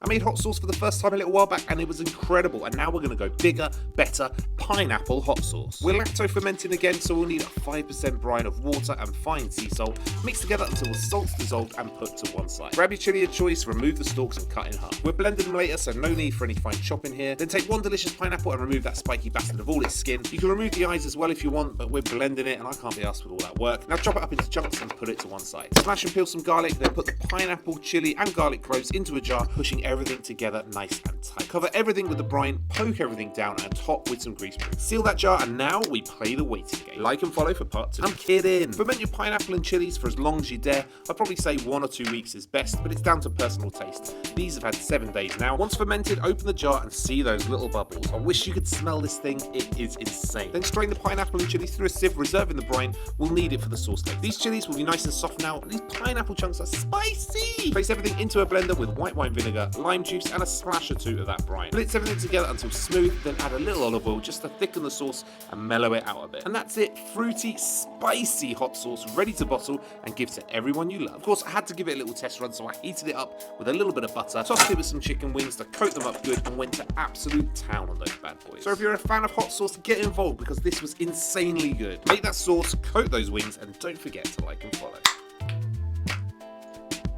I made hot sauce for the first time a little while back and it was incredible, and now we're going to go bigger, better, pineapple hot sauce. We're lacto fermenting again, so we'll need a 5% brine of water and fine sea salt, mixed together until the salt's dissolved and put to one side. Grab your chili of choice, remove the stalks and cut in half. We're blending them later, so no need for any fine chopping here. Then take one delicious pineapple and remove that spiky bastard of all its skin. You can remove the eyes as well if you want, but we're blending it and I can't be asked with all that work. Now chop it up into chunks and put it to one side. Smash and peel some garlic, then put the pineapple, chili and garlic cloves into a jar, pushing everything together nice and tight. Cover everything with the brine, poke everything down and top with some grease paint. Seal that jar and now we play the waiting game. Like and follow for part 2. I'm kidding. Ferment your pineapple and chilies for as long as you dare. I'd probably say 1 or 2 weeks is best, but it's down to personal taste. These have had 7 days now. Once fermented, open the jar and see those little bubbles. I wish you could smell this thing. It is insane. Then strain the pineapple and chilies through a sieve, reserving the brine. We'll need it for the sauce later. These chilies will be nice and soft now, and these pineapple chunks are spicy. Place everything into a blender with white wine vinegar, lime juice and a splash or 2 of that brine. Blitz everything together until smooth, then add a little olive oil just to thicken the sauce and mellow it out a bit. And that's it, fruity, spicy hot sauce ready to bottle and give to everyone you love. Of course, I had to give it a little test run, so I heated it up with a little bit of butter, tossed it with some chicken wings to coat them up good, and went to absolute town on those bad boys. So if you're a fan of hot sauce, get involved because this was insanely good. Make that sauce, coat those wings, and don't forget to like and follow.